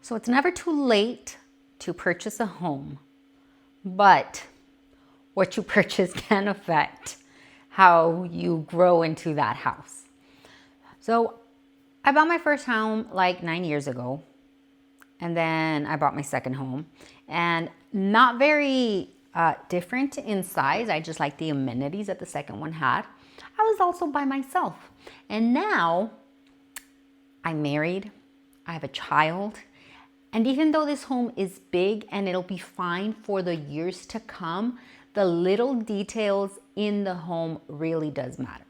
So it's never too late to purchase a home, but what you purchase can affect how you grow into that house. So I bought my first home like 9 years ago, and then I bought my second home, and not very different in size. I just like the amenities that the second one had. I was also by myself, and now I'm married, I have a child, and even though this home is big and it'll be fine for the years to come, the little details in the home really does matter.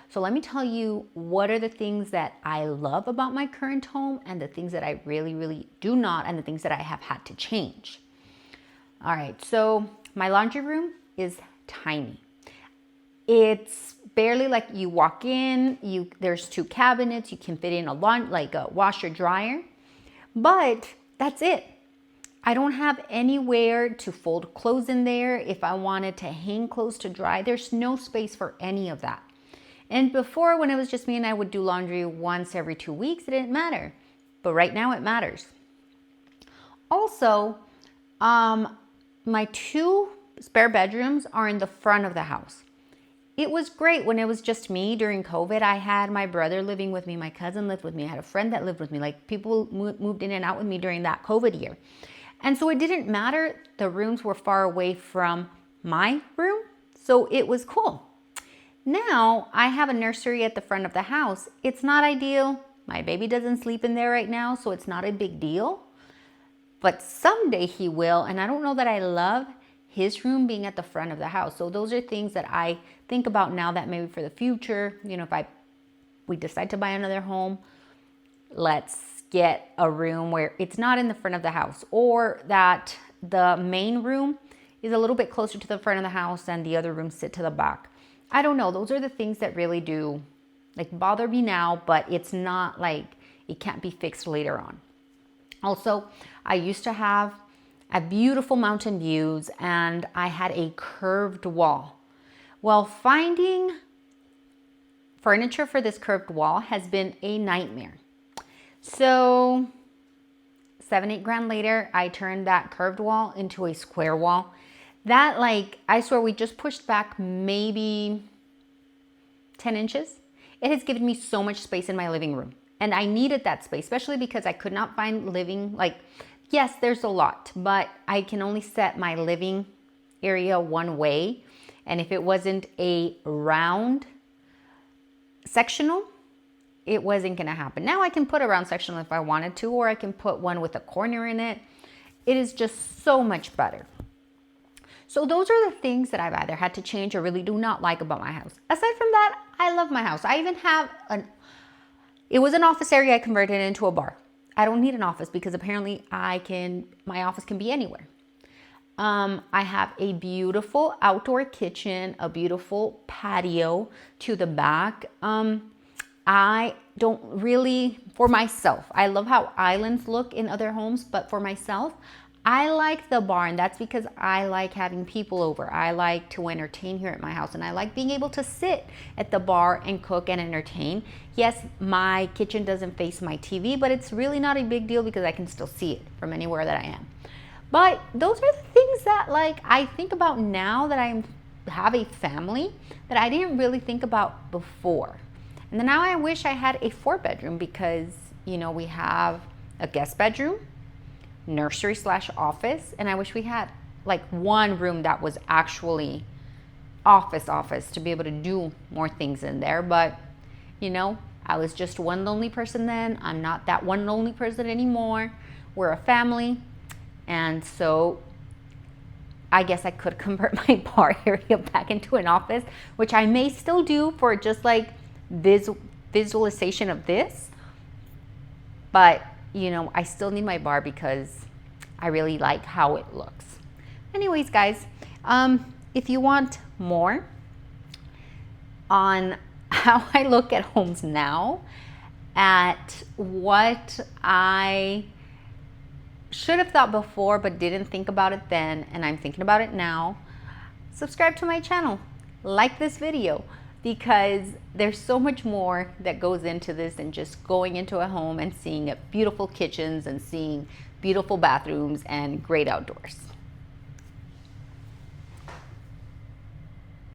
So let me tell you what are the things that I love about my current home and the things that I really, really do not, and the things that I have had to change. All right, so my laundry room is tiny. It's barely like you walk in, there's 2 cabinets, you can fit in a washer dryer, but that's it. I don't have anywhere to fold clothes in there. If I wanted to hang clothes to dry, there's no space for any of that. And before, when it was just me and I would do laundry once every 2 weeks, it didn't matter. But right now it matters. Also, my 2 spare bedrooms are in the front of the house. It was great when it was just me during COVID. I had my brother living with me, my cousin lived with me, I had a friend that lived with me. Like, people moved in and out with me during that COVID year. And so it didn't matter. The rooms were far away from my room, so it was cool. Now I have a nursery at the front of the house. It's not ideal. My baby doesn't sleep in there right now, so it's not a big deal. But someday he will, and I don't know that I love his room being at the front of the house. So those are things that I think about now, that maybe for the future, if we decide to buy another home, let's get a room where it's not in the front of the house, or that the main room is a little bit closer to the front of the house and the other rooms sit to the back. I don't know. Those are the things that really do bother me now, but it's not like it can't be fixed later on. Also, I used to have a beautiful mountain views, and I had a curved wall. Well, finding furniture for this curved wall has been a nightmare. So 7-8 grand later, I turned that curved wall into a square wall. That, I swear, we just pushed back maybe 10 inches. It has given me so much space in my living room. And I needed that space, especially because I could not find yes, there's a lot, but I can only set my living area one way. And if it wasn't a round sectional, it wasn't gonna happen. Now I can put a round sectional if I wanted to, or I can put one with a corner in it. It is just so much better. So those are the things that I've either had to change or really do not like about my house. Aside from that, I love my house. I even have it was an office area, I converted it into a bar. I don't need an office because apparently my office can be anywhere. I have a beautiful outdoor kitchen, a beautiful patio to the back. I don't really, for myself, I love how islands look in other homes, but for myself, I like the bar, and that's because I like having people over. I like to entertain here at my house, and I like being able to sit at the bar and cook and entertain. Yes, my kitchen doesn't face my TV, but it's really not a big deal because I can still see it from anywhere that I am. But those are the things that I think about now that I have a family that I didn't really think about before. And then now I wish I had a 4-bedroom because, we have a guest bedroom, nursery / office, and I wish we had one room that was actually office to be able to do more things in there. But I was just one lonely person then. I'm not that one lonely person anymore. We're a family, and so I guess I could convert my bar area back into an office, which I may still do for just visualization of this. But I still need my bar because I really like how it looks. Anyways, guys, if you want more on how I look at homes now, at what I should have thought before but didn't think about it then, and I'm thinking about it now, subscribe to my channel, like this video, because there's so much more that goes into this than just going into a home and seeing beautiful kitchens and seeing beautiful bathrooms and great outdoors.